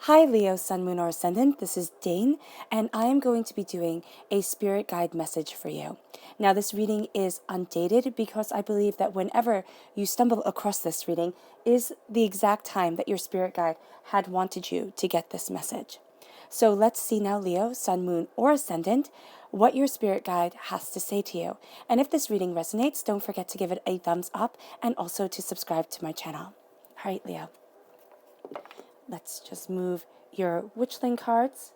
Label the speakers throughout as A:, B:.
A: Hi Leo, Sun, Moon, or Ascendant. This is Dane, and I am going to be doing a spirit guide message for you. Now, this reading is undated because I believe that whenever you stumble across this reading is the exact time that your spirit guide had wanted you to get this message. So let's see now, Leo, Sun, Moon, or Ascendant, what your spirit guide has to say to you. And if this reading resonates, don't forget to give it a thumbs up and also to subscribe to my channel. All right, Leo. Let's just move your Witchling cards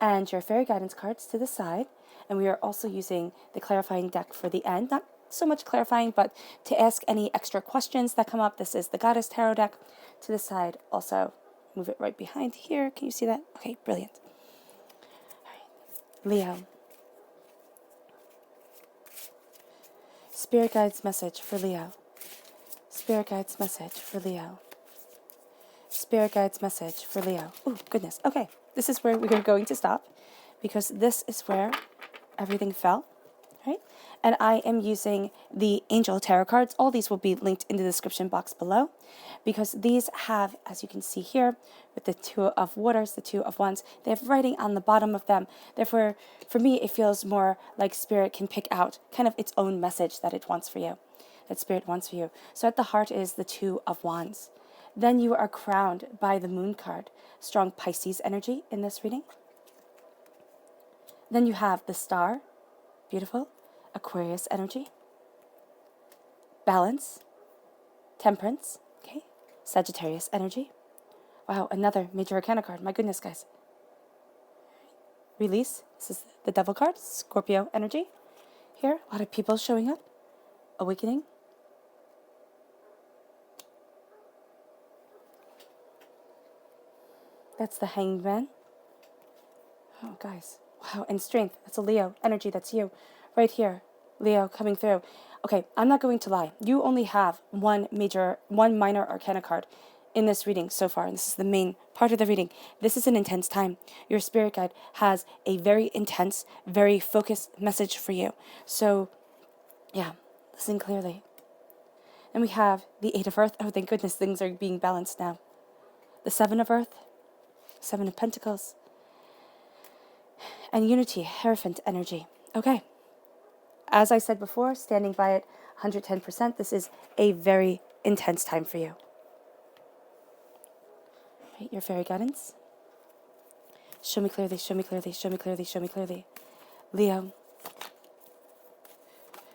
A: and your Fairy Guidance cards to the side. And we are also using the clarifying deck for the end. Not so much clarifying, but to ask any extra questions that come up. This is the Goddess Tarot deck to the side. Also, move it right behind here. Can you see that? Okay, brilliant. All right. Leo. Spirit Guides message for Leo. Spirit Guides message for Leo. Spirit Guides message for Leo. Oh, goodness. Okay, this is where we are going to stop because this is where everything fell, right? And I am using the Angel Tarot cards. All these will be linked in the description box below because these have, as you can see here, with the Two of Waters, the Two of Wands, they have writing on the bottom of them. Therefore, for me, it feels more like Spirit can pick out kind of its own message that it wants for you, that Spirit wants for you. So at the heart is the Two of Wands. Then you are crowned by the Moon card, strong Pisces energy in this reading. Then you have the Star, beautiful, Aquarius energy, Balance, Temperance, okay, Sagittarius energy. Wow, another major arcana card, my goodness, guys. Release, this is the Devil card, Scorpio energy. Here, a lot of people showing up. Awakening. That's the Hanged Man. Oh, guys. Wow, and Strength. That's a Leo energy. That's you. Right here. Leo coming through. Okay, I'm not going to lie. You only have one minor arcana card in this reading so far, and this is the main part of the reading. This is an intense time. Your spirit guide has a very intense, very focused message for you. So, yeah, listen clearly. And we have the Eight of Earth. Oh, thank goodness, things are being balanced now. The Seven of Earth, Seven of Pentacles, and Unity, Hierophant energy. Okay. As I said before, standing by it 110%, this is a very intense time for you. Right, your fairy guidance. Show me clearly, show me clearly, show me clearly, show me clearly. Leo.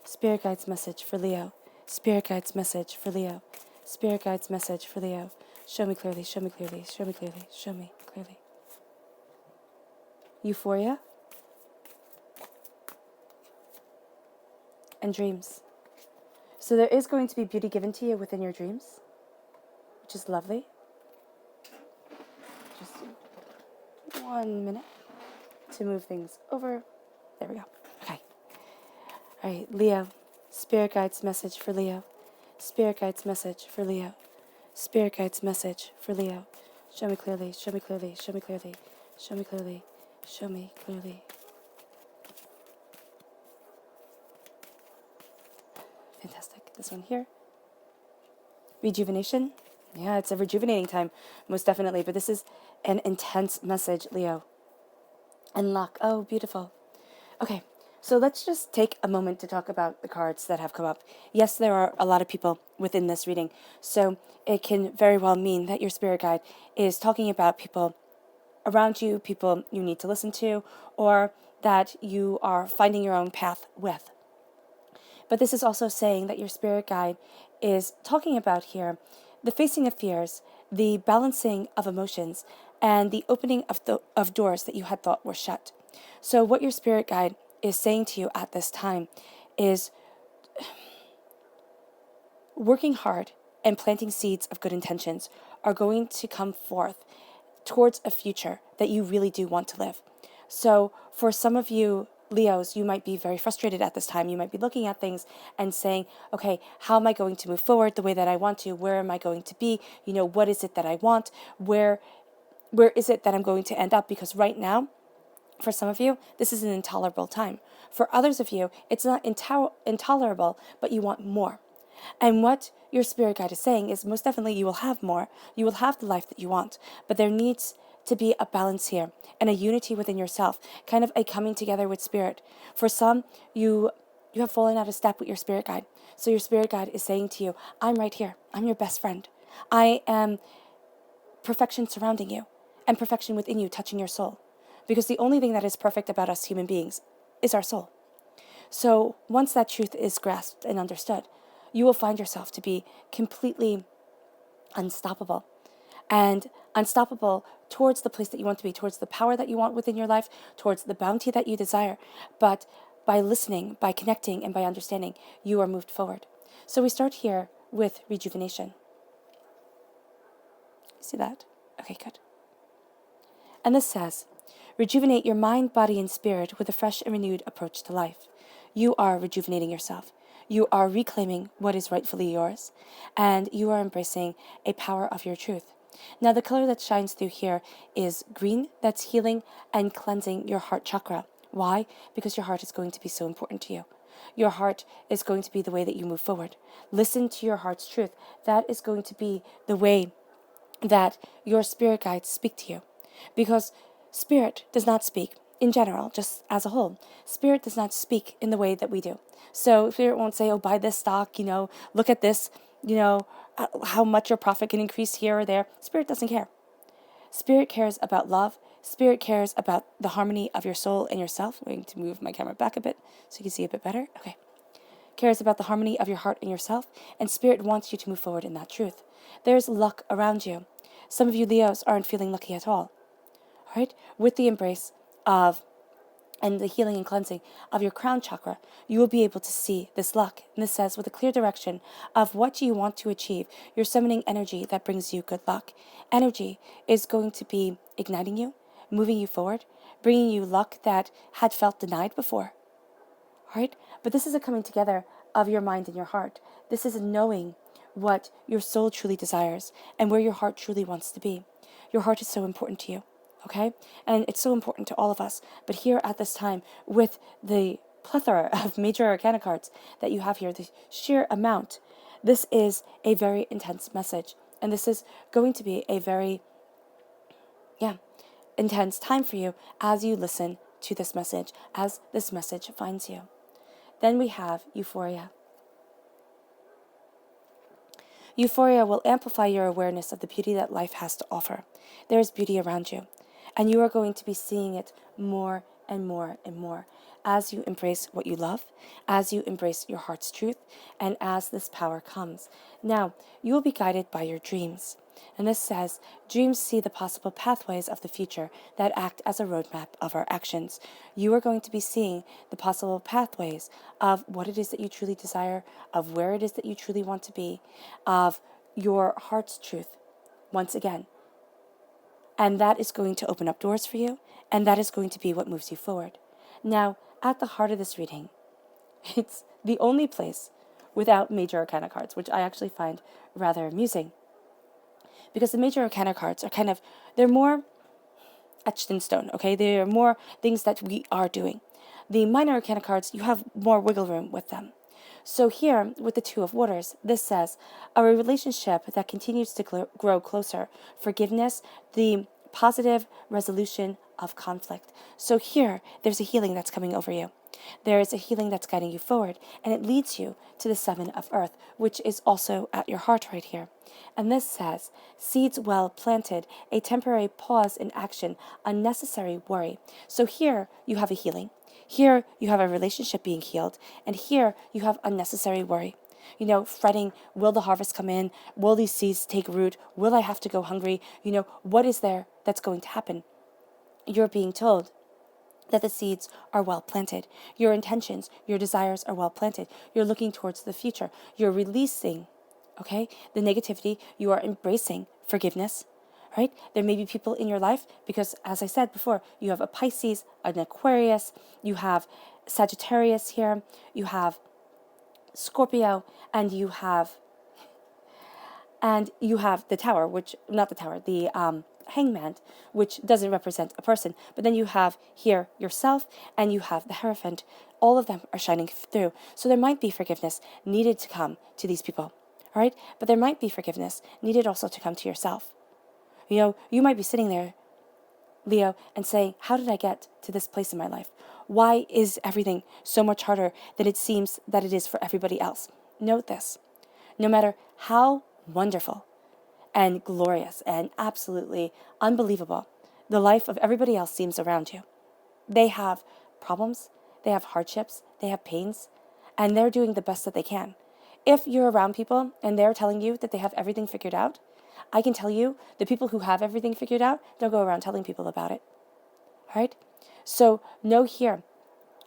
A: Spirit guides message for Leo. Spirit guides message for Leo. Spirit guides message for Leo. Show me clearly, show me clearly, show me clearly, show me clearly. Euphoria. And dreams. So there is going to be beauty given to you within your dreams, which is lovely. Just 1 minute to move things over. There we go. Okay. All right, Leo. Spirit guides message for Leo. Spirit guides message for Leo. Spirit guides message for Leo. Show me clearly, show me clearly, show me clearly, show me clearly, show me clearly. Fantastic. This one here. Rejuvenation. Yeah, it's a rejuvenating time, most definitely. But this is an intense message, Leo. And luck. Oh, beautiful. Okay, so let's just take a moment to talk about the cards that have come up. Yes, there are a lot of people within this reading, so it can very well mean that your spirit guide is talking about people around you, people you need to listen to, or that you are finding your own path with. But this is also saying that your spirit guide is talking about here the facing of fears, the balancing of emotions, and the opening of doors that you had thought were shut. So what your spirit guide is saying to you at this time is working hard and planting seeds of good intentions are going to come forth towards a future that you really do want to live. So for some of you Leos, you might be very frustrated at this time. You might be looking at things and saying, okay, how am I going to move forward the way that I want to? Where am I going to be? You know, what is it that I want? Where is it that I'm going to end up? Because right now, for some of you, this is an intolerable time. For others of you, it's not intolerable, but you want more. And what your spirit guide is saying is most definitely you will have more. You will have the life that you want. But there needs to be a balance here and a unity within yourself, kind of a coming together with spirit. For some, you have fallen out of step with your spirit guide. So your spirit guide is saying to you, I'm right here. I'm your best friend. I am perfection surrounding you and perfection within you touching your soul. Because the only thing that is perfect about us human beings is our soul. So once that truth is grasped and understood, you will find yourself to be completely unstoppable. And unstoppable towards the place that you want to be, towards the power that you want within your life, towards the bounty that you desire. But by listening, by connecting, and by understanding, you are moved forward. So we start here with rejuvenation. See that? Okay, good. And this says, rejuvenate your mind, body, and spirit with a fresh and renewed approach to life. You are rejuvenating yourself. You are reclaiming what is rightfully yours, and you are embracing a power of your truth. Now, the color that shines through here is green. That's healing and cleansing your heart chakra. Why? Because your heart is going to be so important to you. Your heart is going to be the way that you move forward. Listen to your heart's truth. That is going to be the way that your spirit guides speak to you. Because spirit does not speak in general, just as a whole. Spirit does not speak in the way that we do. So spirit won't say, oh, buy this stock, look at this, how much your profit can increase here or there. Spirit doesn't care. Spirit cares about love. Spirit cares about the harmony of your soul and yourself. I'm going to move my camera back a bit so you can see a bit better. Okay. Cares about the harmony of your heart and yourself, and spirit wants you to move forward in that truth. There's luck around you. Some of you Leos aren't feeling lucky at all. All right? With the embrace of and the healing and cleansing of your crown chakra, you will be able to see this luck. And this says, with a clear direction of what you want to achieve, you're summoning energy that brings you good luck. Energy is going to be igniting you, moving you forward, bringing you luck that had felt denied before. All right? But this is a coming together of your mind and your heart. This is a knowing what your soul truly desires and where your heart truly wants to be. Your heart is so important to you. Okay? And it's so important to all of us. But here at this time, with the plethora of major arcana cards that you have here, the sheer amount, this is a very intense message. And this is going to be a very, intense time for you as you listen to this message, as this message finds you. Then we have euphoria. Euphoria will amplify your awareness of the beauty that life has to offer. There is beauty around you. And you are going to be seeing it more and more and more as you embrace what you love, as you embrace your heart's truth, and as this power comes. Now, you will be guided by your dreams. And this says, dreams see the possible pathways of the future that act as a roadmap of our actions. You are going to be seeing the possible pathways of what it is that you truly desire, of where it is that you truly want to be, of your heart's truth. Once again, and that is going to open up doors for you, and that is going to be what moves you forward. Now, at the heart of this reading, it's the only place without major arcana cards, which I actually find rather amusing. Because the major arcana cards are they're more etched in stone, okay? They're more things that we are doing. The minor arcana cards, you have more wiggle room with them. So here, with the Two of Waters, this says, a relationship that continues to grow closer, forgiveness, the positive resolution of conflict. So here, there's a healing that's coming over you. There is a healing that's guiding you forward, and it leads you to the Seven of Earth, which is also at your heart right here. And this says, seeds well planted, a temporary pause in action, unnecessary worry. So here, you have a healing. Here, you have a relationship being healed, and here, you have unnecessary worry. Fretting, will the harvest come in? Will these seeds take root? Will I have to go hungry? What is there that's going to happen? You're being told that the seeds are well planted. Your intentions, your desires are well planted. You're looking towards the future. You're releasing, the negativity. You are embracing forgiveness. Right? There may be people in your life because, as I said before, you have a Pisces, an Aquarius, you have Sagittarius here, you have Scorpio, and you have And you have the tower, which, not the tower, the hangman, which doesn't represent a person. But then you have here yourself, and you have the Hierophant. All of them are shining through. So there might be forgiveness needed to come to these people. All right? But there might be forgiveness needed also to come to yourself. You know, you might be sitting there, Leo, and saying, how did I get to this place in my life? Why is everything so much harder than it seems that it is for everybody else? Note this. No matter how wonderful and glorious and absolutely unbelievable the life of everybody else seems around you, they have problems, they have hardships, they have pains, and they're doing the best that they can. If you're around people and they're telling you that they have everything figured out, I can tell you the people who have everything figured out don't go around telling people about it. All right? So know here,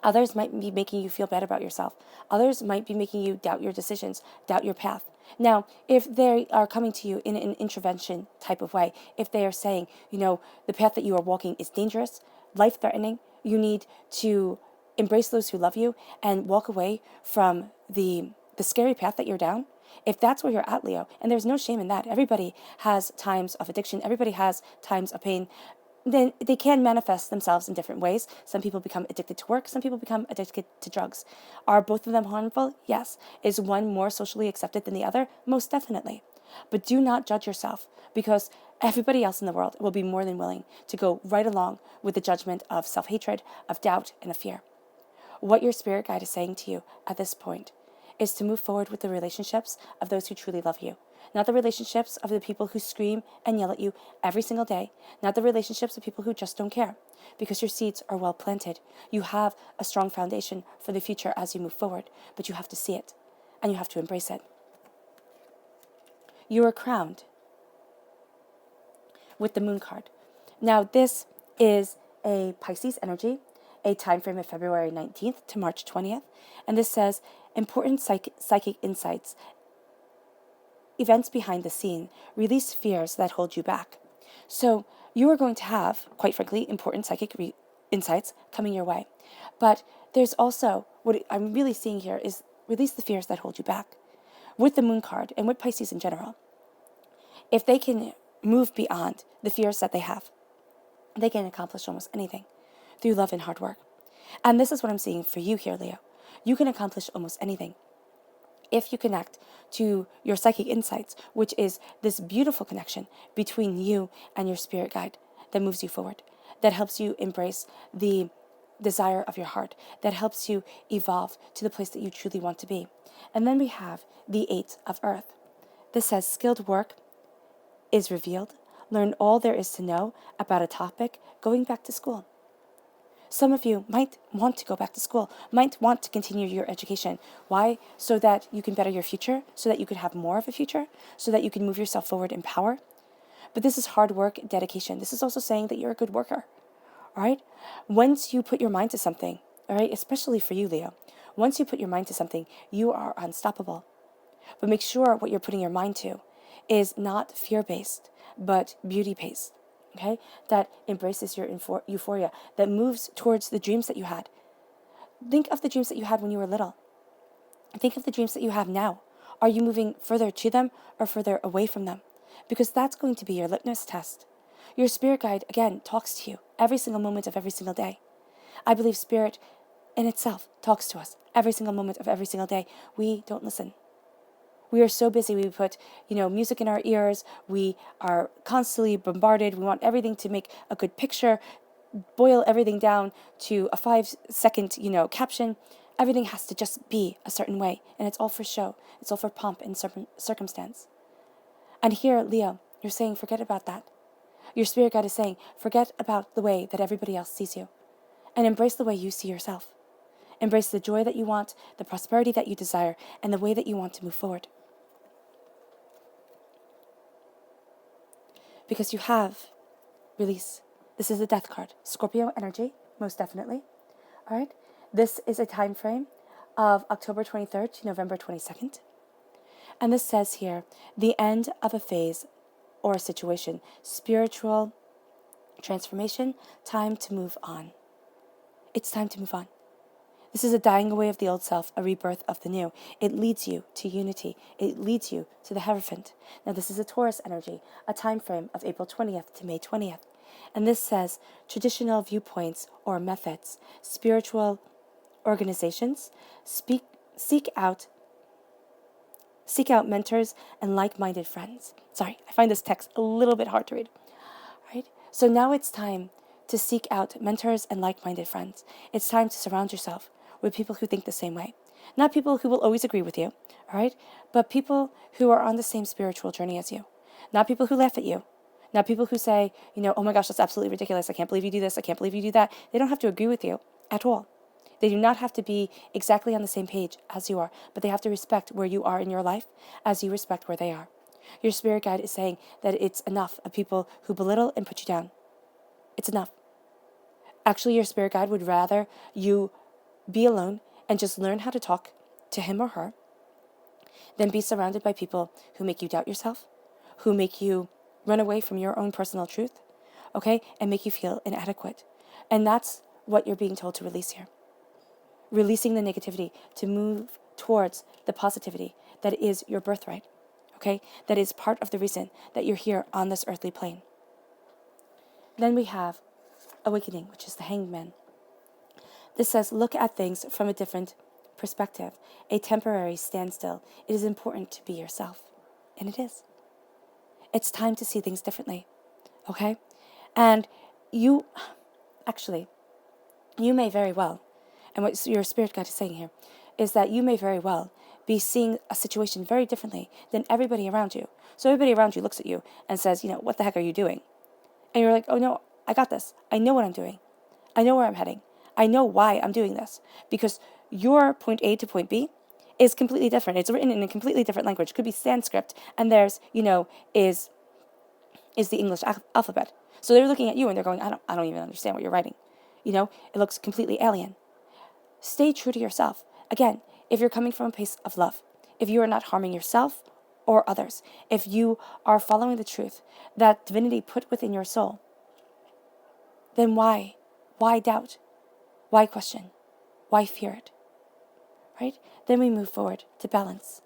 A: others might be making you feel bad about yourself. Others might be making you doubt your decisions, doubt your path. Now, if they are coming to you in an intervention type of way, if they are saying, you know, the path that you are walking is dangerous, life-threatening, you need to embrace those who love you and walk away from the scary path that you're down. If that's where you're at, Leo, and there's no shame in that, everybody has times of addiction, everybody has times of pain, then they can manifest themselves in different ways. Some people become addicted to work, some people become addicted to drugs. Are both of them harmful? Yes. Is one more socially accepted than the other? Most definitely. But do not judge yourself, because everybody else in the world will be more than willing to go right along with the judgment of self-hatred, of doubt, and of fear. What your spirit guide is saying to you at this point is to move forward with the relationships of those who truly love you. Not the relationships of the people who scream and yell at you every single day. Not the relationships of people who just don't care. Because your seeds are well planted. You have a strong foundation for the future as you move forward. But you have to see it. And you have to embrace it. You are crowned with the Moon card. Now this is a Pisces energy, a time frame of February 19th to March 20th. And this says, important psychic insights, events behind the scene, release fears that hold you back. So you are going to have, quite frankly, important psychic insights coming your way. But there's also, what I'm really seeing here is release the fears that hold you back. With the Moon card and with Pisces in general, if they can move beyond the fears that they have, they can accomplish almost anything through love and hard work. And this is what I'm seeing for you here, Leo. You can accomplish almost anything if you connect to your psychic insights, which is this beautiful connection between you and your spirit guide that moves you forward, that helps you embrace the desire of your heart, that helps you evolve to the place that you truly want to be. And then we have the Eight of Earth. This says skilled work is revealed. Learn all there is to know about a topic, going back to school. Some of you might want to go back to school, might want to continue your education. Why? So that you can better your future, so that you can have more of a future, so that you can move yourself forward in power. But this is hard work, dedication. This is also saying that you're a good worker, all right? Once you put your mind to something, all right, especially for you, Leo, once you put your mind to something, you are unstoppable. But make sure what you're putting your mind to is not fear-based, but beauty-based. Okay, that embraces your euphoria, that moves towards the dreams that you had. Think of the dreams that you had when you were little. Think of the dreams that you have now. Are you moving further to them or further away from them? Because that's going to be your litmus test. Your spirit guide, again, talks to you every single moment of every single day. I believe spirit in itself talks to us every single moment of every single day. We don't listen. We are so busy. We put, music in our ears. We are constantly bombarded. We want everything to make a good picture, boil everything down to a 5-second, caption. Everything has to just be a certain way. And it's all for show. It's all for pomp and circumstance. And here, Leo, you're saying, forget about that. Your spirit guide is saying, forget about the way that everybody else sees you. And embrace the way you see yourself. Embrace the joy that you want, the prosperity that you desire, and the way that you want to move forward. Because you have release. This is the Death card. Scorpio energy, most definitely. All right. This is a time frame of October 23rd to November 22nd. And this says here, the end of a phase or a situation, spiritual transformation, time to move on. It's time to move on. This is a dying away of the old self, a rebirth of the new. It leads you to unity. It leads you to the Hierophant. Now, this is a Taurus energy, a time frame of April 20th to May 20th. And this says traditional viewpoints or methods, spiritual organizations, seek out mentors and like-minded friends. Sorry, I find this text a little bit hard to read. Right? So now it's time to seek out mentors and like-minded friends. It's time to surround yourself with people who think the same way. Not people who will always agree with you, all right? But people who are on the same spiritual journey as you. Not people who laugh at you. Not people who say, oh my gosh, that's absolutely ridiculous. I can't believe you do this. I can't believe you do that. They don't have to agree with you at all. They do not have to be exactly on the same page as you are, but they have to respect where you are in your life as you respect where they are. Your spirit guide is saying that it's enough of people who belittle and put you down. It's enough. Actually, your spirit guide would rather you be alone and just learn how to talk to him or her than be surrounded by people who make you doubt yourself, who make you run away from your own personal truth, okay, and make you feel inadequate. And that's what you're being told to release here. Releasing the negativity to move towards the positivity that is your birthright, okay, that is part of the reason that you're here on this earthly plane. Then we have awakening, which is the Hanged Man. This says, look at things from a different perspective, a temporary standstill. It is important to be yourself. And it is. It's time to see things differently, okay? And you may very well, and what your spirit guide is saying here, is that you may very well be seeing a situation very differently than everybody around you. So everybody around you looks at you and says, what the heck are you doing? And you're like, oh no, I got this. I know what I'm doing. I know where I'm heading. I know why I'm doing this. Because your point A to point B is completely different. It's written in a completely different language. It could be Sanskrit, and theirs, is the English alphabet. So they're looking at you and they're going, I don't even understand what you're writing. It looks completely alien. Stay true to yourself. Again, if you're coming from a place of love, if you are not harming yourself or others, if you are following the truth that divinity put within your soul, then why? Why doubt? Why question? Why fear it? Right? Then we move forward to balance.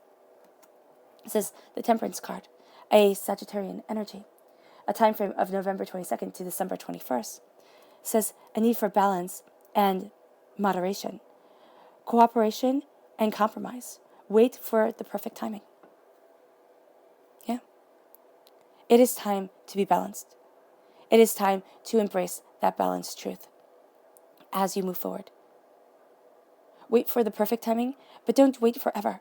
A: This is the Temperance card, a Sagittarian energy, a time frame of November 22nd to December 21st. It says a need for balance and moderation, cooperation and compromise. Wait for the perfect timing. Yeah. It is time to be balanced. It is time to embrace that balanced truth as you move forward. Wait for the perfect timing, but don't wait forever.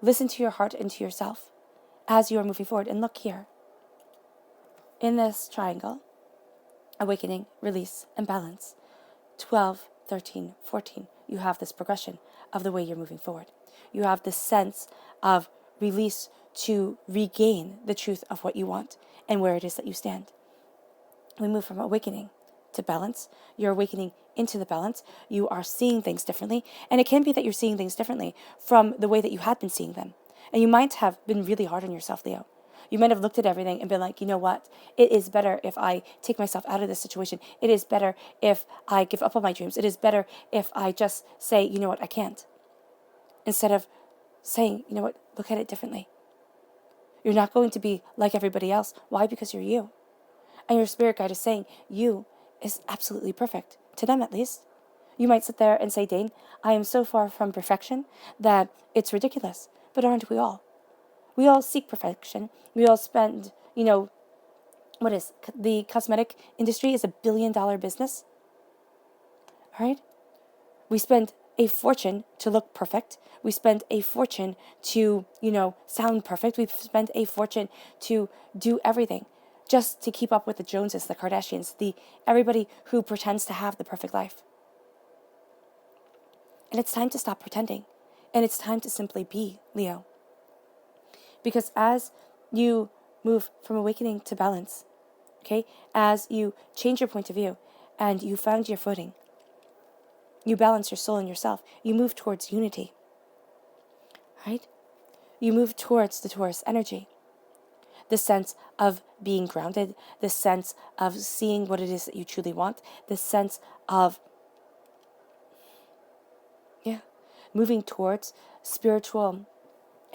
A: Listen to your heart and to yourself as you are moving forward. And look here. In this triangle, awakening, release, and balance, 12, 13, 14, you have this progression of the way you're moving forward. You have this sense of release to regain the truth of what you want and where it is that you stand. We move from awakening to balance. You're awakening into the balance. You are seeing things differently. And it can be that you're seeing things differently from the way that you had been seeing them. And you might have been really hard on yourself, Leo. You might have looked at everything and been like, you know what? It is better if I take myself out of this situation. It is better if I give up on my dreams. It is better if I just say, you know what, I can't. Instead of saying, you know what, look at it differently. You're not going to be like everybody else. Why? Because you're you. And your spirit guide is saying, you is absolutely perfect. To them, at least. You might sit there and say, Dane, I am so far from perfection that it's ridiculous. But aren't we all? We all seek perfection. We all spend, what is the cosmetic industry is $1 billion business. All right? We spend a fortune to look perfect. We spend a fortune to, sound perfect. We spend a fortune to do everything just to keep up with the Joneses, the Kardashians, everybody who pretends to have the perfect life. And it's time to stop pretending. And it's time to simply be, Leo. Because as you move from awakening to balance, okay, as you change your point of view and you found your footing, you balance your soul and yourself, you move towards unity, right? You move towards the Taurus energy, the sense of being grounded, the sense of seeing what it is that you truly want, the sense of Yeah. Moving towards a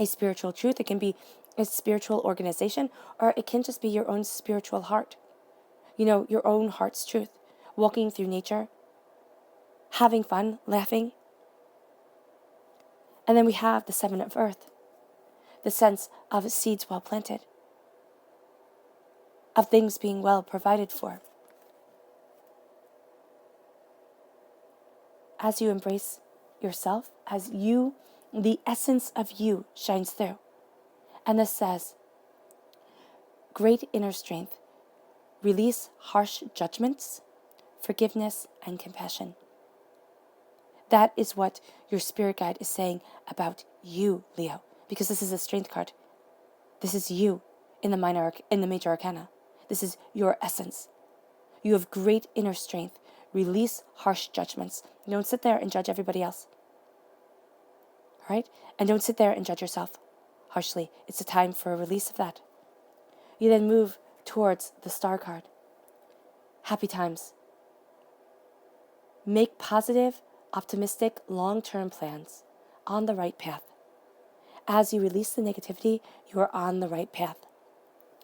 A: spiritual truth. It can be a spiritual organization, or it can just be your own spiritual heart. Your own heart's truth. Walking through nature, having fun, laughing. And then we have the 7 of earth, the sense of seeds well planted, of things being well provided for. As you embrace yourself, the essence of you shines through. And this says, great inner strength, release harsh judgments, forgiveness, and compassion. That is what your spirit guide is saying about you, Leo, because this is a strength card. This is you in the major arcana. This is your essence. You have great inner strength. Release harsh judgments. Don't sit there and judge everybody else. All right? And don't sit there and judge yourself harshly. It's a time for a release of that. You then move towards the star card. Happy times. Make positive, optimistic, long-term plans on the right path. As you release the negativity, you are on the right path.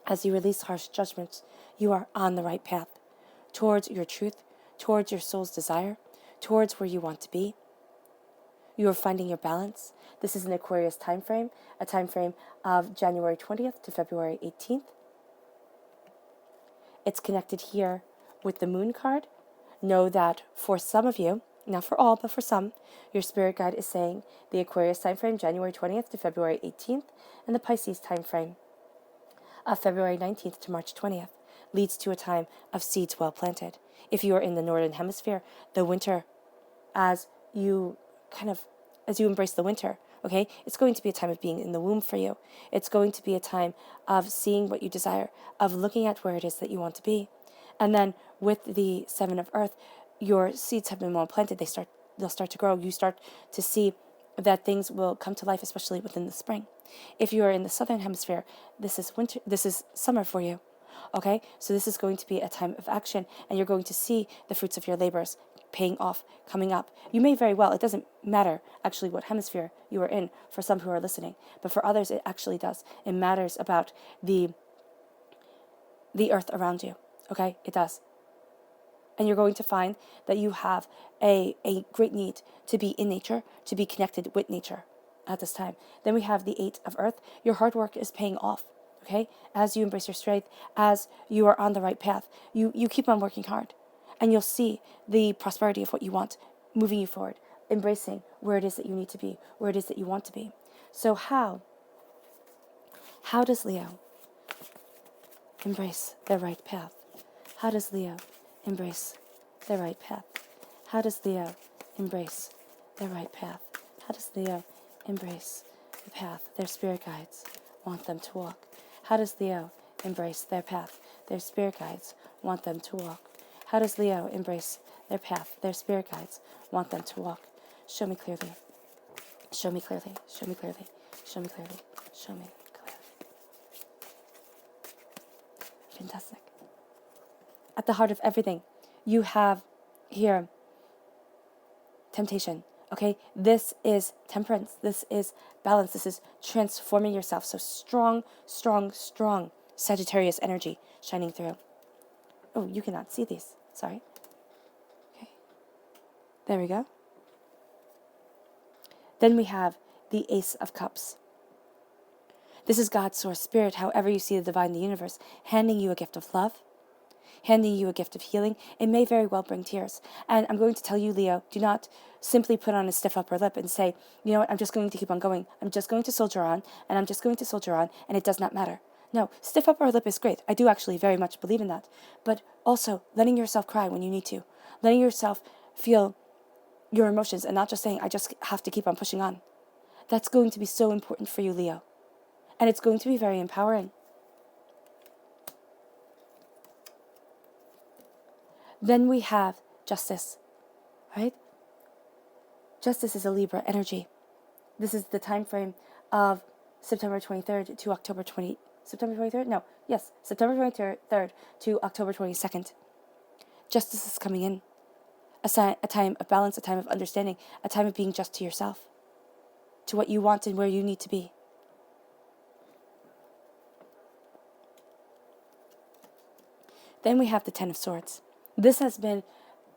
A: As you release harsh judgments, you are on the right path towards your truth, towards your soul's desire, towards where you want to be. You are finding your balance. This is an Aquarius time frame, a time frame of January 20th to February 18th. It's connected here with the moon card. Know that for some of you, not for all, but for some, your spirit guide is saying the Aquarius time frame, January 20th to February 18th, and the Pisces time frame of February 19th to March 20th leads to a time of seeds well planted. If you are in the northern hemisphere, the winter, as you embrace the winter, okay, it's going to be a time of being in the womb for you. It's going to be a time of seeing what you desire, of looking at where it is that you want to be. And then with the 7 of earth, your seeds have been well planted. They'll start to grow. You start to see that things will come to life, especially within the spring. If you are in the southern hemisphere, this is summer for you. Okay, so this is going to be a time of action, and you're going to see the fruits of your labors paying off, coming up. You may very well, it doesn't matter actually what hemisphere you are in for some who are listening, but for others it actually does. It matters about the earth around you. Okay, it does. And you're going to find that you have a great need to be in nature, to be connected with nature at this time. Then we have the 8 of earth. Your hard work is paying off. Okay, as you embrace your strength, as you are on the right path, you keep on working hard, and you'll see the prosperity of what you want moving you forward, embracing where it is that you need to be, where it is that you want to be. So how does Leo embrace the right path? How does Leo embrace the right path? How does Leo embrace the right path? How does Leo embrace the path their spirit guides want them to walk? How does Leo embrace their path their spirit guides want them to walk? How does Leo embrace their path their spirit guides want them to walk? Show me clearly. Show me clearly. Show me clearly. Show me clearly. Show me clearly. Fantastic. At the heart of everything, you have here temptation. Okay, this is temperance. This is balance. This is transforming yourself. So strong, strong, strong Sagittarius energy shining through. Oh, you cannot see these. Sorry. Okay. There we go. Then we have the Ace of Cups. This is God's source spirit, however you see the divine, the universe, handing you a gift of love, handing you a gift of healing. It may very well bring tears. And I'm going to tell you, Leo, do not simply put on a stiff upper lip and say, you know what, I'm just going to keep on going. I'm just going to soldier on, and I'm just going to soldier on, and it does not matter. No, stiff upper lip is great. I do actually very much believe in that. But also letting yourself cry when you need to. Letting yourself feel your emotions and not just saying, I just have to keep on pushing on. That's going to be so important for you, Leo. And it's going to be very empowering. Then we have justice, right? Justice is a Libra energy. This is the time frame of September 23rd to October 20. September 23rd? No, yes, September 23rd to October 22nd. Justice is coming in. a time of balance, a time of understanding, a time of being just to yourself, to what you want and where you need to be. Then we have the Ten of Swords. This has been,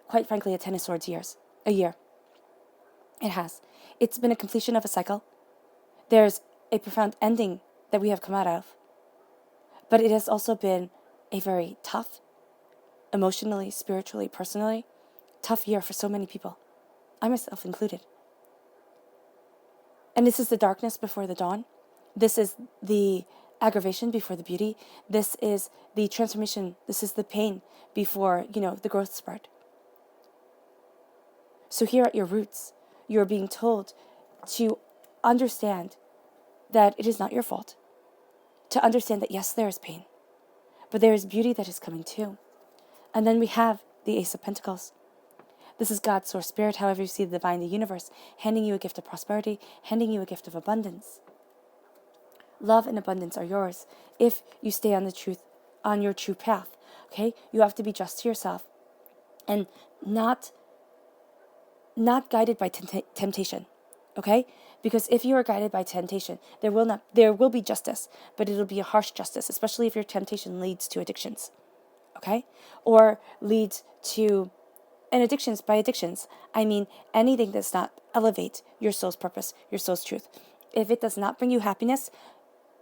A: quite frankly, a Ten of Swords a year. It has. It's been a completion of a cycle. There's a profound ending that we have come out of. But it has also been a very tough, emotionally, spiritually, personally, tough year for so many people. I myself included. And this is the darkness before the dawn. This is the aggravation before the beauty. This is the transformation. This is the pain before, the growth spurt. So here at your roots, you're being told to understand that it is not your fault. To understand that, yes, there is pain, but there is beauty that is coming too. And then we have the Ace of Pentacles. This is God's source spirit, however you see the divine, the universe, handing you a gift of prosperity, handing you a gift of abundance. Love and abundance are yours if you stay on your true path. Okay? You have to be just to yourself and not guided by temptation. Okay? Because if you are guided by temptation, there will be justice, but it'll be a harsh justice, especially if your temptation leads to addictions. Okay? Or leads to, and by addictions, I mean anything that does not elevate your soul's purpose, your soul's truth. If it does not bring you happiness,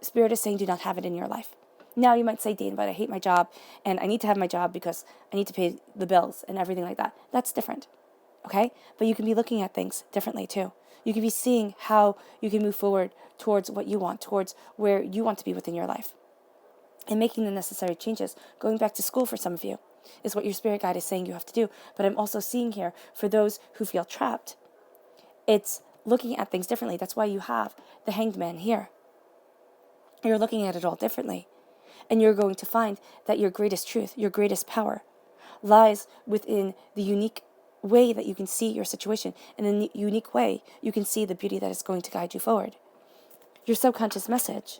A: Spirit is saying do not have it in your life. Now you might say, Dane, but I hate my job and I need to have my job because I need to pay the bills and everything like that. That's different. Okay? But you can be looking at things differently too. You can be seeing how you can move forward towards what you want, towards where you want to be within your life. And making the necessary changes, going back to school for some of you, is what your spirit guide is saying you have to do. But I'm also seeing here, for those who feel trapped, it's looking at things differently. That's why you have the Hanged Man here. You're looking at it all differently. And you're going to find that your greatest truth, your greatest power, lies within the unique way that you can see your situation. And in the unique way, you can see the beauty that is going to guide you forward. Your subconscious message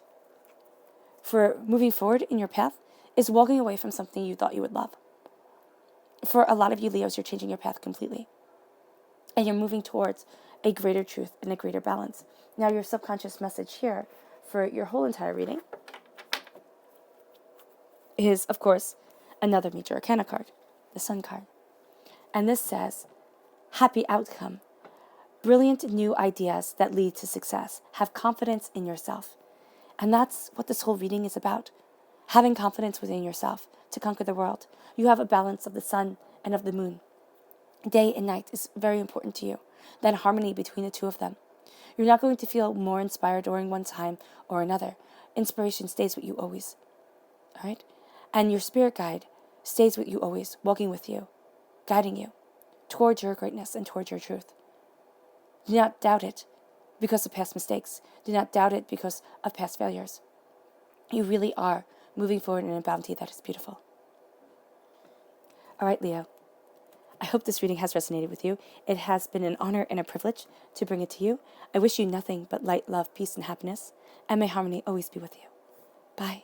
A: for moving forward in your path is walking away from something you thought you would love. For a lot of you Leos, you're changing your path completely. And you're moving towards a greater truth and a greater balance. Now your subconscious message here for your whole entire reading is, of course, another major arcana card, the Sun card. And this says, happy outcome, brilliant new ideas that lead to success. Have confidence in yourself. And that's what this whole reading is about. Having confidence within yourself to conquer the world. You have a balance of the sun and of the moon. Day and night is very important to you. That harmony between the two of them. You're not going to feel more inspired during one time or another. Inspiration stays with you always. All right? And your spirit guide stays with you always, walking with you, guiding you towards your greatness and towards your truth. Do not doubt it because of past mistakes. Do not doubt it because of past failures. You really are moving forward in a bounty that is beautiful. All right, Leo. I hope this reading has resonated with you. It has been an honor and a privilege to bring it to you. I wish you nothing but light, love, peace, and happiness, and may harmony always be with you. Bye.